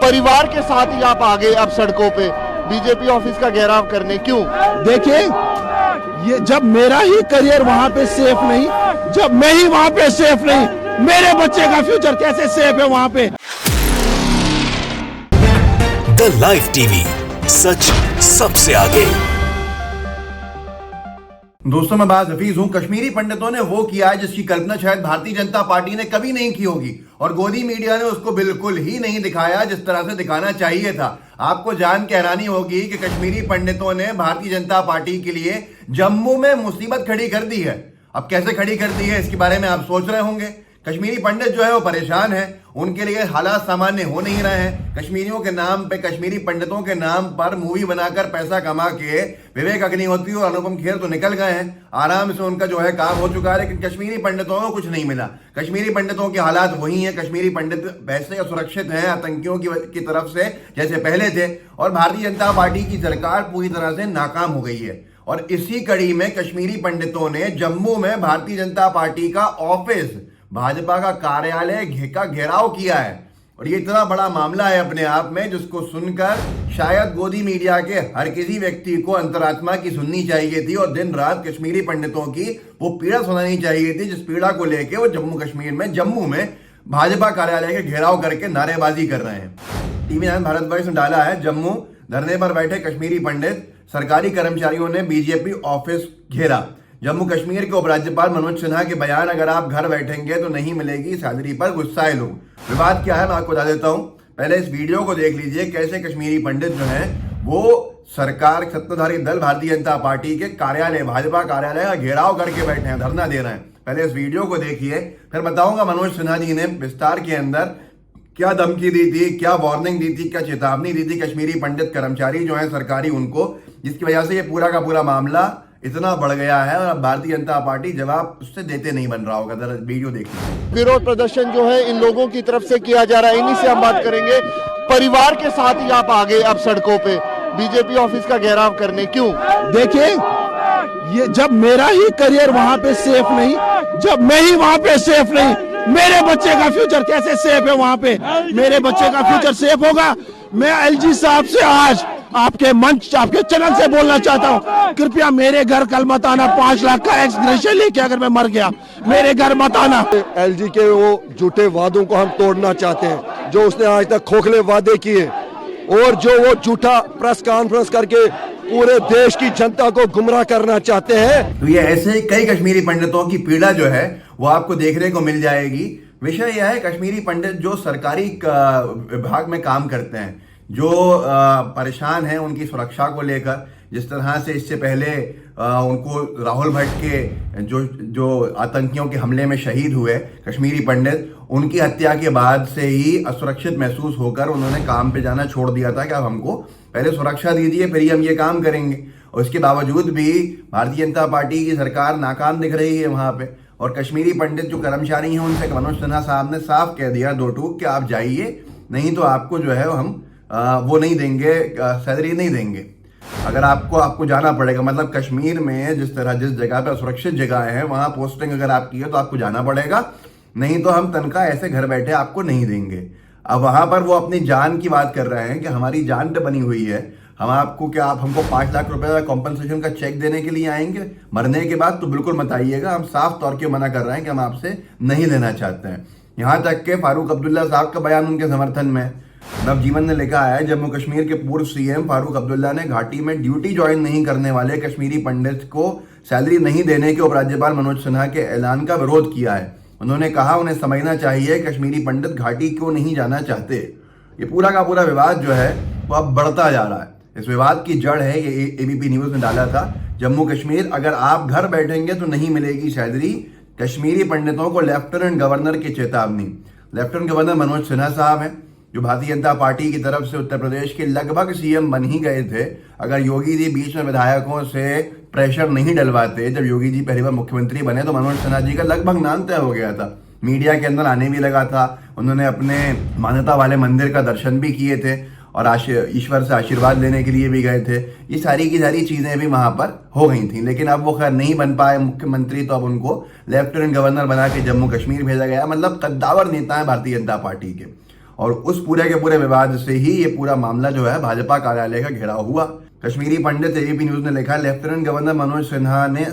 परिवार के साथ ही आप आगे अब सड़कों पे बीजेपी ऑफिस का घेराव करने, क्यों? देखिए, ये जब मेरा ही करियर वहां पे सेफ नहीं, जब मैं ही वहां पे सेफ नहीं, मेरे बच्चे का फ्यूचर कैसे सेफ है वहां पे? द लाइव टीवी, सच सबसे आगे। दोस्तों, मैं बात हफीज हूं। कश्मीरी पंडितों ने वो किया है जिसकी कल्पना शायद भारतीय जनता पार्टी ने कभी नहीं की होगी, और गोदी मीडिया ने उसको बिल्कुल ही नहीं दिखाया जिस तरह से दिखाना चाहिए था। आपको जान के हैरानी होगी कि कश्मीरी पंडितों ने भारतीय जनता पार्टी के लिए जम्मू में मुसीबत खड़ी कर दी है। अब कैसे खड़ी कर दी है इसके बारे में आप सोच रहे होंगे। कश्मीरी पंडित जो है वो परेशान है, उनके लिए हालात सामान्य हो नहीं रहे हैं। कश्मीरियों के नाम पे, कश्मीरी पंडितों के नाम पर मूवी बनाकर पैसा कमा के विवेक अग्निहोत्री और अनुपम खेर तो निकल गए हैं, आराम से उनका जो है काम हो चुका है, लेकिन कश्मीरी पंडितों को कुछ नहीं मिला। कश्मीरी पंडितों के हालात वही हैं। कश्मीरी पंडित वैसे असुरक्षित हैं आतंकियों की तरफ से जैसे पहले थे, और भारतीय जनता पार्टी की सरकार पूरी तरह से नाकाम हो गई है। और इसी कड़ी में कश्मीरी पंडितों ने जम्मू में भारतीय जनता पार्टी का ऑफिस, भाजपा का कार्यालय का घेराव किया है। और ये इतना बड़ा मामला है अपने आप में, जिसको सुनकर शायद गोदी मीडिया के हर किसी व्यक्ति को अंतरात्मा की सुननी चाहिए थी, और दिन रात कश्मीरी पंडितों की वो पीड़ा सुनानी चाहिए थी, जिस पीड़ा को लेके वो जम्मू कश्मीर में, जम्मू में भाजपा कार्यालय के घेराव करके नारेबाजी कर रहे हैं। टीवी 9 भारतवर्ष ने डाला है, जम्मू धरने पर बैठे कश्मीरी पंडित, सरकारी कर्मचारियों ने बीजेपी ऑफिस घेरा। जम्मू कश्मीर के उपराज्यपाल मनोज सिन्हा के बयान, अगर आप घर बैठेंगे तो नहीं मिलेगी सैलरी, पर गुस्साए लोग। विवाद क्या है मैं आपको बता देता हूं। पहले इस वीडियो को देख लीजिए, कैसे कश्मीरी पंडित जो हैं वो सरकार, सत्ताधारी दल भारतीय जनता पार्टी के कार्यालय, भाजपा कार्यालय का घेराव करके बैठे हैं, धरना दे रहे हैं। पहले इस वीडियो को देखिए, फिर बताऊंगा मनोज सिन्हा जी ने विस्तार के अंदर क्या धमकी दी थी, क्या वार्निंग दी थी, क्या चेतावनी दी थी कश्मीरी पंडित कर्मचारी जो है सरकारी उनको, जिसकी वजह से ये पूरा का पूरा मामला इतना बढ़ गया है। और अब भारतीय जनता पार्टी जवाब उससे देते नहीं बन रहा होगा। जरा वीडियो देखिए। विरोध प्रदर्शन जो है इन लोगों की तरफ से किया जा रहा है, इन्हीं से हम बात करेंगे। परिवार के साथ ही आप आगे अब सड़कों पे बीजेपी ऑफिस का घेराव करने, क्यों? देखिए, ये जब मेरा ही करियर वहां पे सेफ नहीं, जब मैं ही वहां पे सेफ नहीं, मेरे बच्चे का फ्यूचर कैसे सेफ है वहां पे? मेरे बच्चे का फ्यूचर सेफ होगा। मैं एलजी साहब से आज आपके मंच, आपके चैनल से बोलना चाहता हूं, कृपया मेरे घर कल मत आना। 5 लाख का एक्स ग्रेशियर लेके अगर मैं मर गया, मेरे घर मत आना। एलजी के वो झूठे वादों को हम तोड़ना चाहते हैं, जो उसने आज तक खोखले वादे किए, और जो वो झूठा प्रेस कॉन्फ्रेंस करके पूरे देश की जनता को गुमराह करना चाहते हैं। तो ये ऐसे कई कश्मीरी पंडितों की पीड़ा जो है वो आपको देखने को मिल जाएगी। विषय यह है, कश्मीरी पंडित जो सरकारी विभाग में काम करते हैं, जो परेशान हैं उनकी सुरक्षा को लेकर, जिस तरह से इससे पहले उनको राहुल भट्ट के जो आतंकियों के हमले में शहीद हुए कश्मीरी पंडित, उनकी हत्या के बाद से ही असुरक्षित महसूस होकर उन्होंने काम पे जाना छोड़ दिया था कि अब हमको पहले सुरक्षा दीजिए फिर ही हम ये काम करेंगे। और इसके बावजूद भी भारतीय जनता पार्टी की सरकार नाकाम दिख रही है वहां पे। और कश्मीरी पंडित जो कर्मचारी हैं उनसे मनोज सिन्हा साहब ने साफ कह दिया 2 टूक कि आप जाइए, नहीं तो आपको जो है हम वो नहीं देंगे, सैलरी नहीं देंगे। अगर आपको जाना पड़ेगा, मतलब कश्मीर में जिस जगह पे असुरक्षित जगह है वहां पोस्टिंग अगर आपकी है तो आपको जाना पड़ेगा, नहीं तो हम तनख्वाह ऐसे घर बैठे आपको नहीं देंगे। अब वहां पर वो अपनी जान की बात कर रहे हैं कि हमारी जान पे बनी हुई है, हम आपको क्या, आप हमको 5 लाख रुपए का कॉम्पनसेशन का चेक देने के लिए आएंगे मरने के बाद? तो बिल्कुल मत आइएगा, हम साफ तौर पे मना कर रहे हैं कि हम आपसे नहीं लेना चाहते हैं। यहां तक के फारूक अब्दुल्ला साहब का बयान उनके समर्थन में। नवजीवन ने लिखा है, जम्मू कश्मीर के पूर्व सीएम फारूक अब्दुल्ला ने घाटी में ड्यूटी ज्वाइन नहीं करने वाले कश्मीरी पंडित को सैलरी नहीं देने के उपराज्यपाल मनोज सिन्हा के ऐलान का विरोध किया है। उन्होंने कहा उन्हें समझना चाहिए कश्मीरी पंडित घाटी क्यों नहीं जाना चाहते। ये पूरा का पूरा विवाद जो है वो अब बढ़ता जा रहा है। इस विवाद की जड़ है, ये एबीपी न्यूज ने डाला था, जम्मू कश्मीर अगर आप घर बैठेंगे तो नहीं मिलेगी सैलरी, कश्मीरी पंडितों को लेफ्टिनेंट गवर्नर की चेतावनी। लेफ्टिनेंट गवर्नर मनोज सिन्हा साहब हैं, जो भारतीय जनता पार्टी की तरफ से उत्तर प्रदेश के लगभग सीएम बन ही गए थे। अगर योगी जी बीच में विधायकों से प्रेशर नहीं डलवाते, जब योगी जी पहली बार मुख्यमंत्री बने तो मनोज सिन्हा जी का लगभग नाम तय हो गया था, मीडिया के अंदर आने भी लगा था, उन्होंने अपने मान्यता वाले मंदिर का दर्शन भी किए थे और ईश्वर से आशीर्वाद लेने के लिए भी गए थे। ये सारी की सारी चीजें भी वहां पर हो गई थी, लेकिन अब वो खैर नहीं बन पाए मुख्यमंत्री, तो अब उनको लेफ्टिनेंट गवर्नर बना के जम्मू कश्मीर भेजा गया। मतलब कद्दावर नेता है भारतीय जनता पार्टी के। और उस पूरे के पूरे विवाद से ही ये पूरा मामला जो है भाजपा कार्यालय का घेराव हुआ। कश्मीरी पंडित एबीपी न्यूज ने लिखा, लेफ्टिनेंट गवर्नर मनोज सिन्हा ने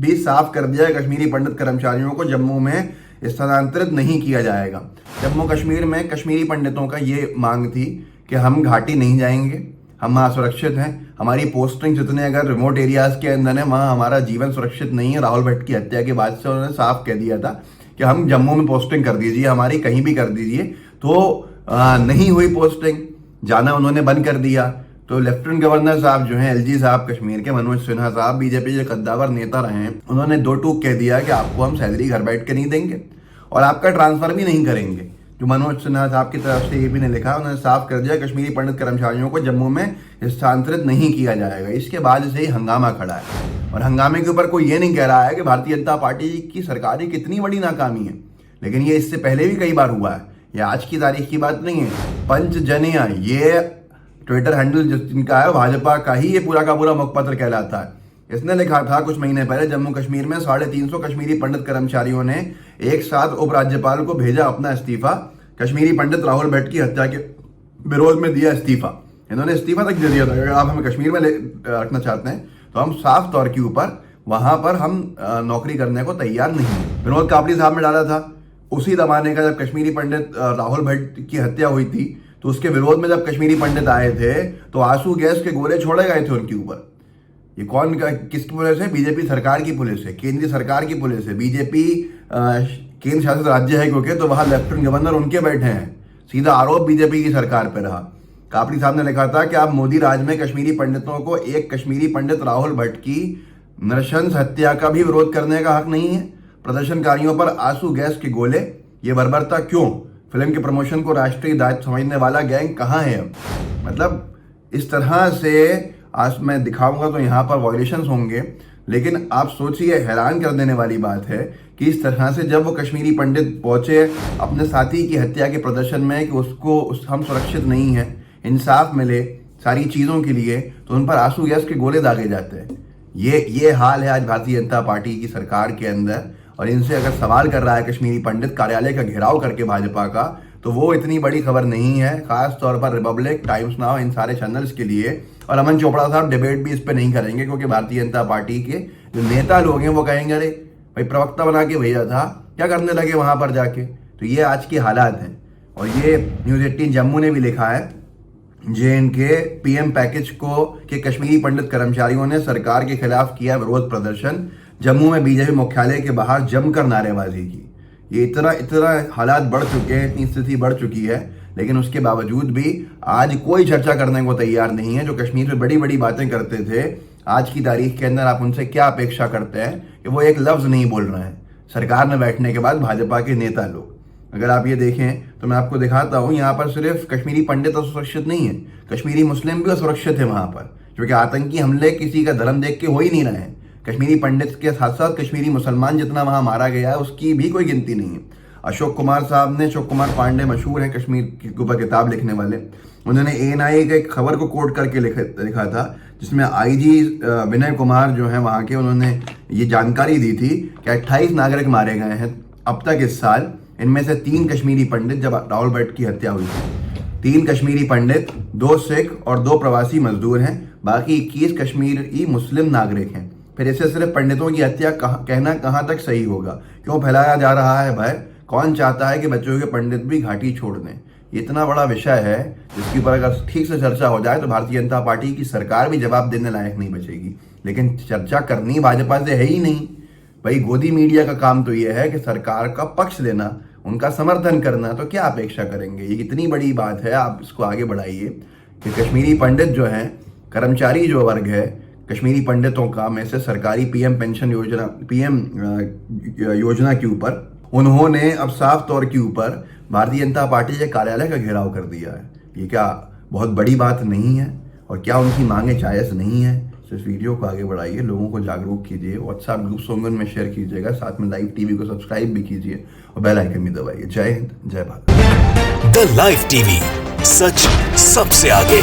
भी साफ कर दिया कश्मीरी पंडित कर्मचारियों को जम्मू में स्थानांतरित नहीं किया जाएगा। जम्मू कश्मीर में कश्मीरी पंडितों का ये मांग थी कि हम घाटी नहीं जाएंगे, हम वहाँ सुरक्षित हैं, हमारी पोस्टिंग जितने अगर रिमोट एरियाज के अंदर है वहाँ हमारा जीवन सुरक्षित नहीं है। राहुल भट्ट की हत्या के बाद से उन्होंने साफ कह दिया था कि हम जम्मू में पोस्टिंग कर दीजिए, हमारी कहीं भी कर दीजिए। तो नहीं हुई पोस्टिंग, जाना उन्होंने बंद कर दिया। तो लेफ्टिनेंट गवर्नर साहब जो हैं एलजी साहब कश्मीर के, मनोज सिन्हा साहब बीजेपी के कद्दावर नेता रहे हैं, उन्होंने दो टूक कह दिया कि आपको हम सैलरी घर बैठ के नहीं देंगे और आपका ट्रांसफर भी नहीं करेंगे। जो मनोज सिन्हा साहब की तरफ से एबी ने लिखा, उन्होंने साफ कर दिया कश्मीरी पंडित कर्मचारियों को जम्मू में स्थानांतरित नहीं किया जाएगा। इसके बाद से ही हंगामा खड़ा है और हंगामे के ऊपर कोई ये नहीं कह रहा है कि भारतीय जनता पार्टी की सरकार की कितनी बड़ी नाकामी है, लेकिन ये इससे पहले भी कई बार हुआ है, ये आज की तारीख की बात नहीं है। पंचजनिया ये ट्विटर हैंडल जिनका है भाजपा का ही ये पूरा का पूरा मुखपत्र कहलाता है। इसने लिखा था कुछ महीने पहले, जम्मू कश्मीर में 350 कश्मीरी पंडित कर्मचारियों ने एक साथ उपराज्यपाल को भेजा अपना इस्तीफा। कश्मीरी पंडित राहुल भट्ट की हत्या के विरोध में दिया इस्तीफा। इन्होंने इस्तीफा तक दे दिया था, अगर आप हमें कश्मीर में रखना चाहते हैं तो हम साफ तौर के ऊपर वहां पर हम नौकरी करने को तैयार नहीं है। विनोद कापड़ी साहब ने डाला था उसी जमाने का, जब कश्मीरी पंडित राहुल भट्ट की हत्या हुई थी तो उसके विरोध में जब कश्मीरी पंडित आए थे तो आंसू गैस के गोले छोड़े गए थे उनके ऊपर। ये कौन किसकी पुलिस है? बीजेपी सरकार की पुलिस है, केंद्रीय सरकार की पुलिस है। बीजेपी केंद्र शासित राज्य है क्योंकि, तो वहां लेफ्टिनेंट गवर्नर उनके बैठे हैं, सीधा आरोप बीजेपी की सरकार पर रहा। कापड़ी साहब ने लिखा था कि आप मोदी राज में कश्मीरी पंडितों को एक कश्मीरी पंडित राहुल भट्ट की नृशंस हत्या का भी विरोध करने का हक नहीं है। प्रदर्शनकारियों पर आंसू गैस के गोले, ये बर्बरता क्यों? फिल्म के प्रमोशन को राष्ट्रीय दायित्व समझने वाला गैंग कहाँ है अब? मतलब इस तरह से आज मैं दिखाऊंगा तो यहाँ पर वायलेशंस होंगे, लेकिन आप सोचिए, हैरान कर देने वाली बात है कि इस तरह से जब वो कश्मीरी पंडित पहुंचे अपने साथी की हत्या के प्रदर्शन में कि हम सुरक्षित नहीं हैं, इंसाफ मिले सारी चीज़ों के लिए, तो उन पर आंसू गैस के गोले दागे जाते हैं। ये हाल है आज भारतीय जनता पार्टी की सरकार के अंदर। और इनसे अगर सवाल कर रहा है कश्मीरी पंडित कार्यालय का घेराव करके भाजपा का, तो वो इतनी बड़ी खबर नहीं है, खास तौर पर रिपब्लिक, टाइम्स नाउ, इन सारे चैनल्स के लिए। और अमन चोपड़ा साहब डिबेट भी इस पे नहीं करेंगे क्योंकि भारतीय जनता पार्टी के जो नेता लोग हैं वो कहेंगे अरे भाई प्रवक्ता बना के भेजा था, क्या करने लगे वहां पर जाके। तो ये आज के हालात हैं। और ये न्यूज़ 18 जम्मू ने भी लिखा है, JNK PM पैकेज को कि कश्मीरी पंडित कर्मचारियों ने सरकार के खिलाफ किया विरोध प्रदर्शन, जम्मू में बीजेपी मुख्यालय के बाहर जमकर नारेबाजी की। ये इतना हालात बढ़ चुके हैं, इतनी स्थिति बढ़ चुकी है, लेकिन उसके बावजूद भी आज कोई चर्चा करने को तैयार नहीं है। जो कश्मीर में बड़ी बड़ी बातें करते थे, आज की तारीख के अंदर आप उनसे क्या अपेक्षा करते हैं कि वो एक लफ्ज नहीं बोल रहे हैं। सरकार में बैठने के बाद भाजपा के नेता लोग, अगर आप ये देखें तो मैं आपको दिखाता हूँ, यहाँ पर सिर्फ कश्मीरी पंडित असुरक्षित नहीं है, कश्मीरी मुस्लिम भी असुरक्षित है वहाँ पर, क्योंकि आतंकी हमले किसी का धर्म देख के हो ही नहीं रहे हैं। कश्मीरी पंडित के साथ साथ कश्मीरी मुसलमान जितना वहाँ मारा गया है उसकी भी कोई गिनती नहीं है। अशोक कुमार साहब ने, अशोक कुमार पांडे मशहूर हैं कश्मीर के ऊपर किताब लिखने वाले, उन्होंने ANI के एक खबर को कोट करके लिखा था जिसमें IG विनय कुमार जो है वहाँ के, उन्होंने ये जानकारी दी थी कि 28 नागरिक मारे गए हैं अब तक इस साल। इनमें से 3 कश्मीरी पंडित, जब राहुल भट्ट की हत्या हुई थी 3 कश्मीरी पंडित, 2 सिख और 2 प्रवासी मजदूर हैं, बाकी 21 कश्मीरी मुस्लिम नागरिक हैं। फिर इसे सिर्फ पंडितों की हत्या कहना कहाँ तक सही होगा? क्यों फैलाया जा रहा है भय? कौन चाहता है कि बच्चों के पंडित भी घाटी छोड़ दें? इतना बड़ा विषय है जिसके ऊपर अगर ठीक से चर्चा हो जाए तो भारतीय जनता पार्टी की सरकार भी जवाब देने लायक नहीं बचेगी। लेकिन चर्चा करनी भाजपा से है ही नहीं भाई। गोदी मीडिया का काम तो यह है कि सरकार का पक्ष लेना, उनका समर्थन करना, तो क्या अपेक्षा करेंगे? ये इतनी बड़ी बात है, आप इसको आगे बढ़ाइए कि कश्मीरी पंडित जो हैं, कर्मचारी जो वर्ग है कश्मीरी पंडितों का, में से सरकारी PM पेंशन योजना, PM योजना के ऊपर उन्होंने अब साफ तौर के ऊपर भारतीय जनता पार्टी के कार्यालय का घेराव कर दिया है। ये क्या बहुत बड़ी बात नहीं है? और क्या उनकी मांगे जायज़ नहीं है? तो इस वीडियो को आगे बढ़ाइए, लोगों को जागरूक कीजिए, व्हाट्सएप ग्रुप्स होंगे उनमें शेयर कीजिएगा, साथ में लाइव टीवी को सब्सक्राइब भी कीजिए और बेल आइकन भी दबाइए। जय हिंद, जय भारत। द लाइव टीवी, सच सबसे आगे।